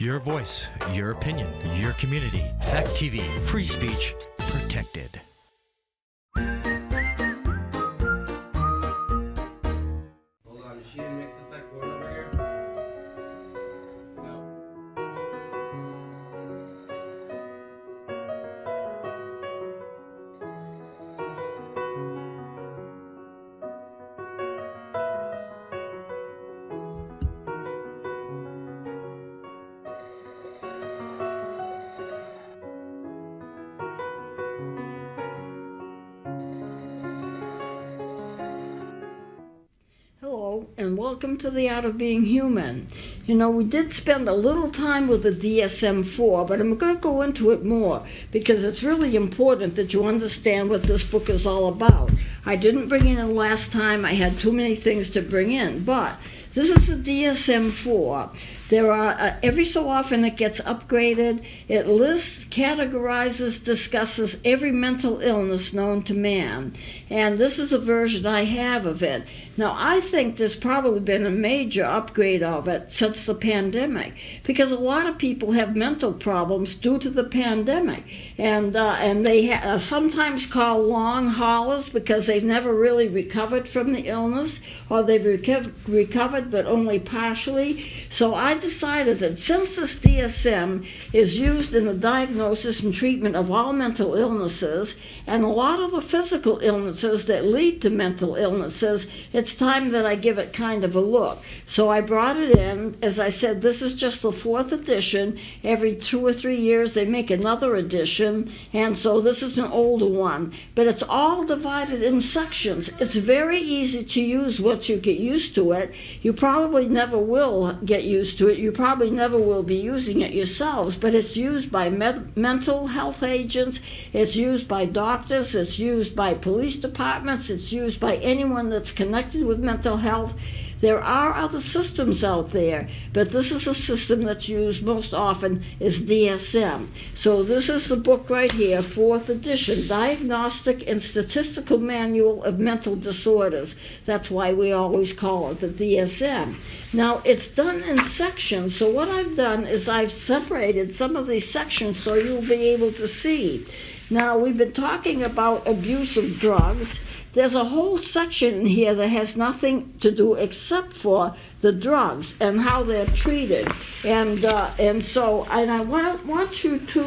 Your voice, your opinion, your community. Fact TV, free speech, protected. Hold on, is she in mixed effect going over here? No. Hello, and welcome to The Art of Being Human. You know, we did spend a little time with the DSM-4, but I'm going to go into it more because it's really important that you understand what this book is all about. I didn't bring it in last time. I had too many things to bring in, but this is the DSM-4. There are, every so often it gets upgraded. It lists, categorizes, discusses every mental illness known to man. And this is the version I have of it. Now, I think there's probably been a major upgrade of it since the pandemic, because a lot of people have mental problems due to the pandemic. And they sometimes call long haulers because they've never really recovered from the illness, or they've recovered but only partially. So I decided that since this DSM is used in the diagnosis and treatment of all mental illnesses and a lot of the physical illnesses that lead to mental illnesses, it's time that I give it kind of a look. So I brought it in. As I said, this is just the 4th edition. Every 2 or 3 years they make another edition, and so this is an older one. But it's all divided in sections. It's very easy to use once you get used to it. You probably never will get used to it. You probably never will be using it yourselves, but it's used by mental health agents, it's used by doctors, it's used by police departments, it's used by anyone that's connected with mental health. There are other systems out there, but this is a system that's used most often is DSM. So this is the book right here, 4th edition, Diagnostic and Statistical Manual of Mental Disorders. That's why we always call it the DSM. Now, it's done in sections, so what I've done is I've separated some of these sections so you'll be able to see. Now, we've been talking about abuse of drugs. There's a whole section in here that has nothing to do except for the drugs and how they're treated. And I want you to,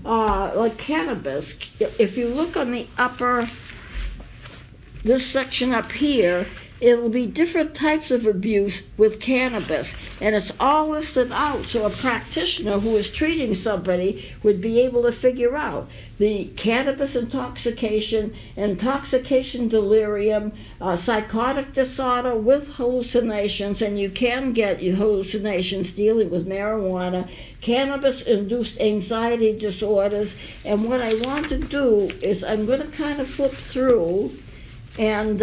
like cannabis, if you look on the upper, this section up here, it'll be different types of abuse with cannabis, and it's all listed out so a practitioner who is treating somebody would be able to figure out the cannabis intoxication, delirium, psychotic disorder with hallucinations, and you can get hallucinations dealing with marijuana, cannabis-induced anxiety disorders. And what I want to do is I'm going to kind of flip through and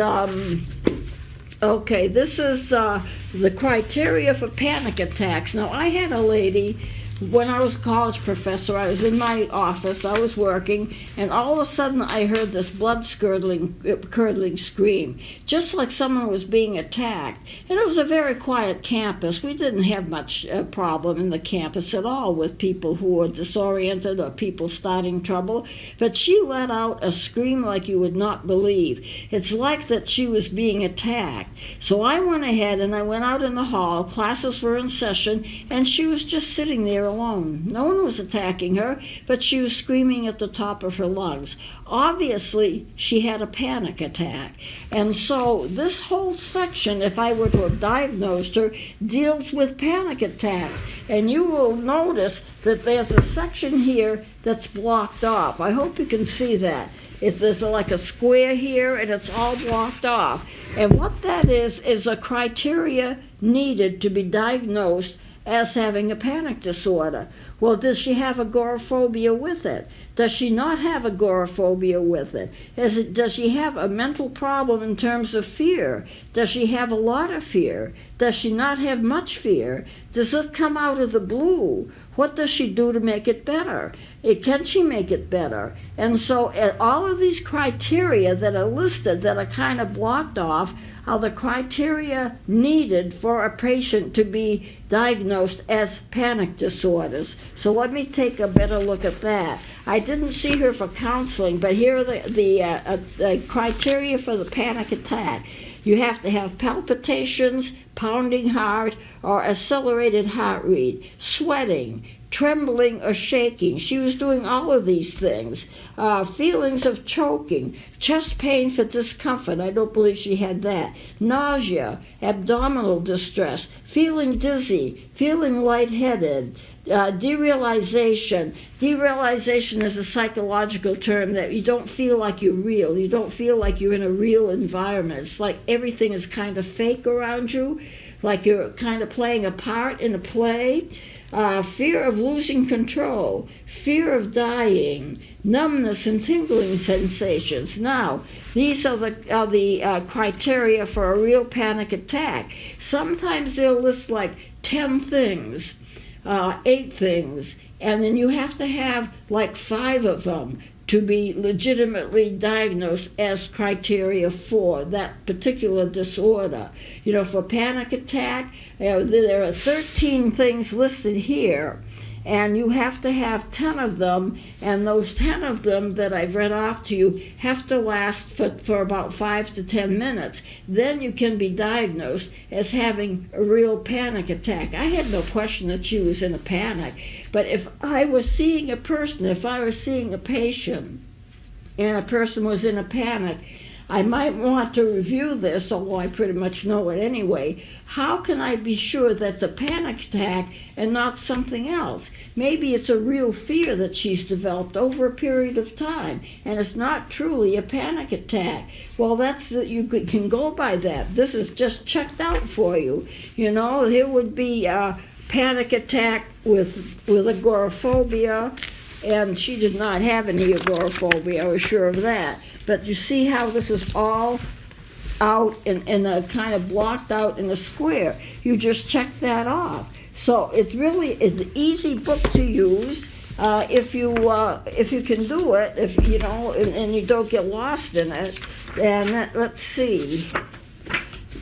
okay, this is the criteria for panic attacks. Now, I had a lady, when I was a college professor, I was in my office, I was working, and all of a sudden I heard this blood-curdling scream, just like someone was being attacked. And it was a very quiet campus. We didn't have much problem in the campus at all with people who were disoriented or people starting trouble, but she let out a scream like you would not believe. It's like that she was being attacked. So I went ahead and I went out in the hall, classes were in session, and she was just sitting there alone. No one was attacking her, but she was screaming at the top of her lungs. Obviously, she had a panic attack. And so this whole section, if I were to have diagnosed her, deals with panic attacks. And you will notice that there's a section here that's blocked off. I hope you can see that. If there's like a square here and it's all blocked off. And what that is a criteria needed to be diagnosed as having a panic disorder. Well, does she have agoraphobia with it? Does she not have agoraphobia with it? Does she have a mental problem in terms of fear? Does she have a lot of fear? Does she not have much fear? Does it come out of the blue? What does she do to make it better? Can she make it better? And so all of these criteria that are listed that are kind of blocked off are the criteria needed for a patient to be diagnosed as panic disorders. So let me take a better look at that. I didn't see her for counseling, but here are the criteria for the panic attack. You have to have palpitations, pounding heart, or accelerated heart rate, sweating, trembling or shaking. She was doing all of these things. Feelings of choking, chest pain for discomfort. I don't believe she had that. Nausea, abdominal distress, feeling dizzy, feeling lightheaded, derealization. Derealization is a psychological term that you don't feel like you're real. You don't feel like you're in a real environment. It's like everything is kind of fake around you, like you're kind of playing a part in a play. Fear of losing control, fear of dying, numbness and tingling sensations. Now, these are the criteria for a real panic attack. Sometimes they'll list like 10 things, 8 things, and then you have to have like 5 of them to be legitimately diagnosed as criteria for that particular disorder. You know, for panic attack, there are 13 things listed here, and you have to have 10 of them, and those 10 of them that I've read off to you have to last for about 5 to 10 minutes. Then you can be diagnosed as having a real panic attack. I had no question that she was in a panic, but if I was seeing a person, if I was seeing a patient, and a person was in a panic, I might want to review this, although I pretty much know it anyway. How can I be sure that's a panic attack and not something else? Maybe it's a real fear that she's developed over a period of time, and it's not truly a panic attack. Well, you can go by that. This is just checked out for you. You know, here would be a panic attack with agoraphobia, and she did not have any agoraphobia, I was sure of that. But you see how this is all out in a kind of blocked out in a square. You just check that off. So it's really an easy book to use if you can do it, if you know, and you don't get lost in it. And let's see.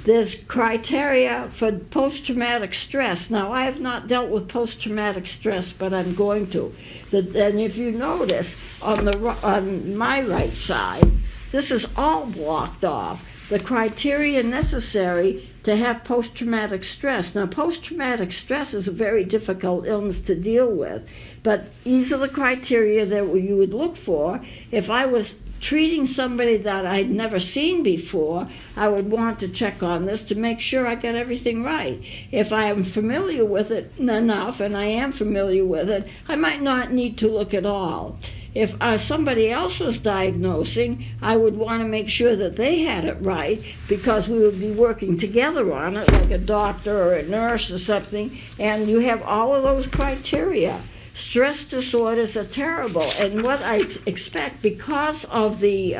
There's criteria for post-traumatic stress. Now, I have not dealt with post-traumatic stress, but I'm going to. And if you notice, on my right side, this is all blocked off. The criteria necessary to have post-traumatic stress. Now, post-traumatic stress is a very difficult illness to deal with, but these are the criteria that you would look for. If I was treating somebody that I'd never seen before, I would want to check on this to make sure I got everything right. If I am familiar with it enough, and I am familiar with it, I might not need to look at all. If somebody else was diagnosing, I would want to make sure that they had it right, because we would be working together on it, like a doctor or a nurse or something, and you have all of those criteria. Stress disorders are terrible, and what I expect, because of the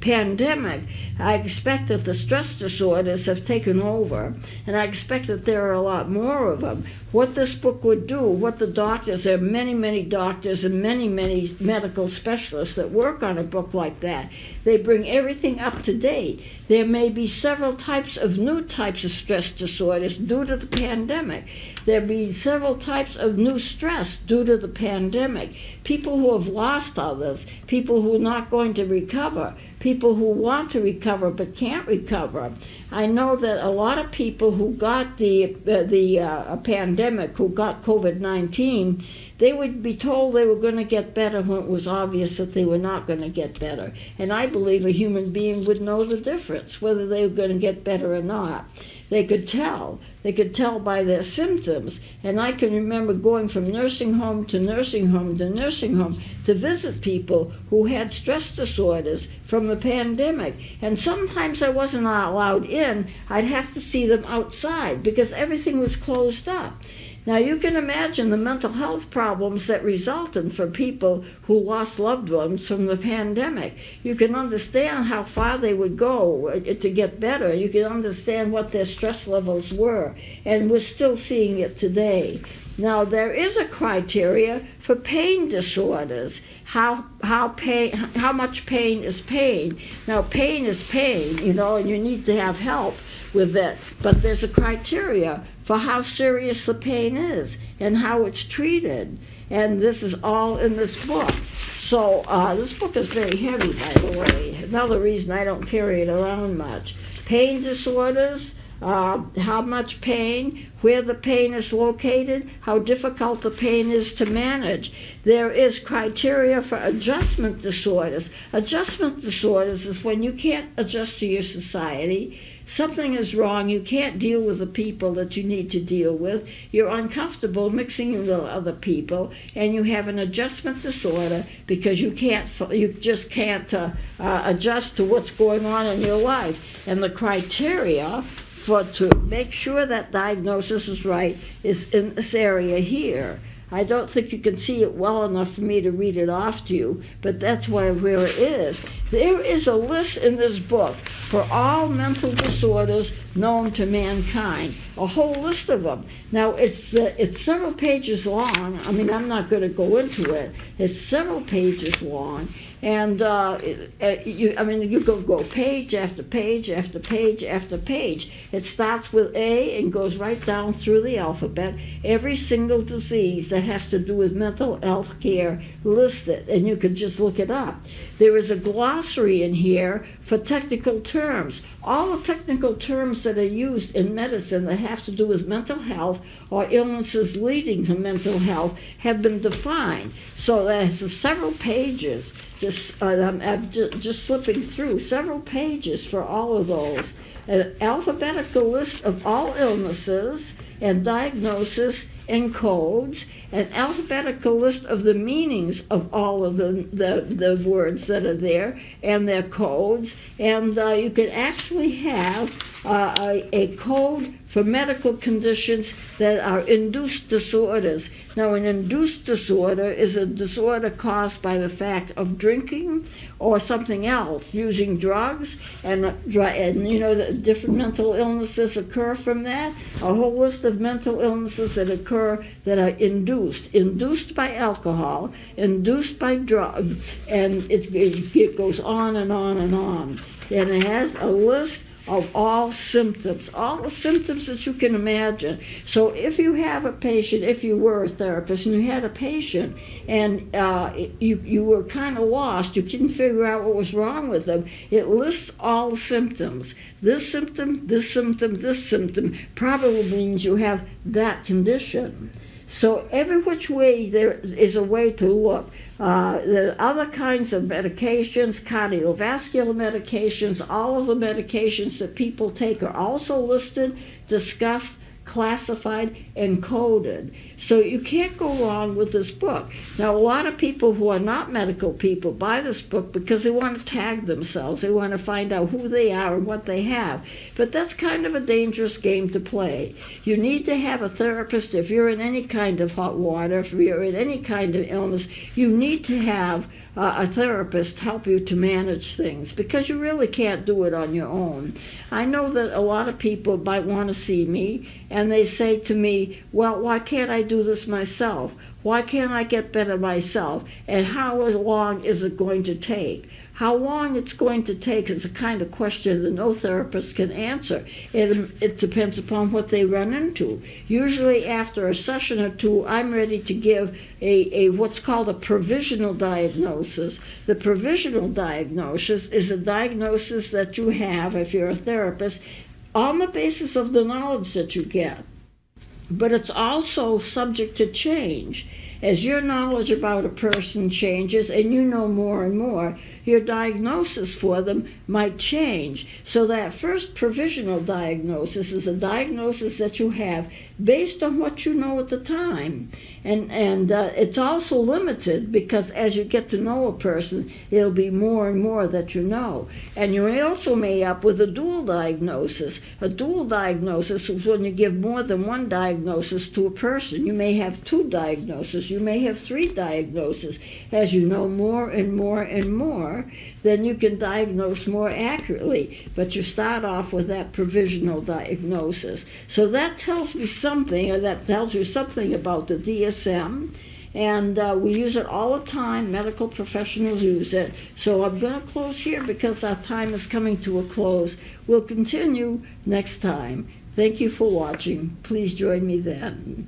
pandemic, I expect that the stress disorders have taken over, and I expect that there are a lot more of them. What this book would do, what the doctors, there are many, many doctors and many, many medical specialists that work on a book like that. They bring everything up to date. There may be several types of new types of stress disorders due to the pandemic. There be several types of new stress due to the pandemic. People who have lost others, people who are not going to recover, people who want to recover but can't recover. I know that a lot of people who got the pandemic, who got COVID-19, they would be told they were going to get better when it was obvious that they were not going to get better. And I believe a human being would know the difference, whether they were going to get better or not. They could tell. They could tell by their symptoms. And I can remember going from nursing home to nursing home to nursing home to visit people who had stress disorders from the pandemic. And sometimes I wasn't allowed in. I'd have to see them outside because everything was closed up. Now, you can imagine the mental health problems that resulted for people who lost loved ones from the pandemic. You can understand how far they would go to get better. You can understand what their stress levels were, and we're still seeing it today. Now, there is a criteria for pain disorders. How much pain is pain? Now, pain is pain, you know, and you need to have help. with it. But there's a criteria for how serious the pain is and how it's treated. And this is all in this book. So this book is very heavy, by the way. Another reason I don't carry it around much. Pain disorders, how much pain, where the pain is located, how difficult the pain is to manage. There is criteria for adjustment disorders. Adjustment disorders is when you can't adjust to your society. Something is wrong. You can't deal with the people that you need to deal with. You're uncomfortable mixing with other people, and you have an adjustment disorder because you just can't adjust to what's going on in your life. And the criteria to make sure that diagnosis is right is in this area here. I don't think you can see it well enough for me to read it off to you, but that's where it is. There is a list in this book for all mental disorders known to mankind, a whole list of them. Now, it's several pages long. I mean, I'm not going to go into it. It's several pages long, and you can go page after page after page after page. It starts with A and goes right down through the alphabet. Every single disease that has to do with mental health care listed, and you can just look it up. There is a glossary in here for technical terms. All the technical terms that are used in medicine that have to do with mental health or illnesses leading to mental health have been defined. So there's several pages. I'm just flipping through several pages for all of those. An alphabetical list of all illnesses and diagnosis and codes, an alphabetical list of the meanings of all of the words that are there and their codes, and you can actually have a code for medical conditions that are induced disorders. Now, an induced disorder is a disorder caused by the fact of drinking or something else, using drugs, and the different mental illnesses occur from that. A whole list of mental illnesses that occur that are induced by alcohol, induced by drug, and it goes on and on and on. And it has a list of all symptoms, all the symptoms that you can imagine. So if you have a patient, if you were a therapist and you had a patient and you were kind of lost, you couldn't figure out what was wrong with them, it lists all the symptoms. This symptom, this symptom, this symptom probably means you have that condition. So every which way there is a way to look. There are other kinds of medications, cardiovascular medications, all of the medications that people take are also listed, discussed, classified, and coded. So you can't go wrong with this book. Now, a lot of people who are not medical people buy this book because they want to tag themselves. They want to find out who they are and what they have. But that's kind of a dangerous game to play. You need to have a therapist. If you're in any kind of hot water, if you're in any kind of illness, you need to have a therapist help you to manage things because you really can't do it on your own. I know that a lot of people might want to see me and they say to me, well, why can't I do this myself? Why can't I get better myself? And how long is it going to take? How long it's going to take is a kind of question that no therapist can answer. It depends upon what they run into. Usually after a session or two, I'm ready to give a what's called a provisional diagnosis. The provisional diagnosis is a diagnosis that you have, if you're a therapist, on the basis of the knowledge that you get. But it's also subject to change. As your knowledge about a person changes and you know more and more, your diagnosis for them might change. So that first provisional diagnosis is a diagnosis that you have based on what you know at the time. And it's also limited because as you get to know a person, it'll be more and more that you know. And you also may up with a dual diagnosis. A dual diagnosis is when you give more than one diagnosis to a person. You may have two diagnoses. You may have three diagnoses. As you know more and more and more, then you can diagnose more accurately. But you start off with that provisional diagnosis. So that tells me something, or that tells you something about the DSM and we use it all the time. Medical professionals use it. So I'm going to close here because our time is coming to a close. We'll continue next time. Thank you for watching. Please join me then.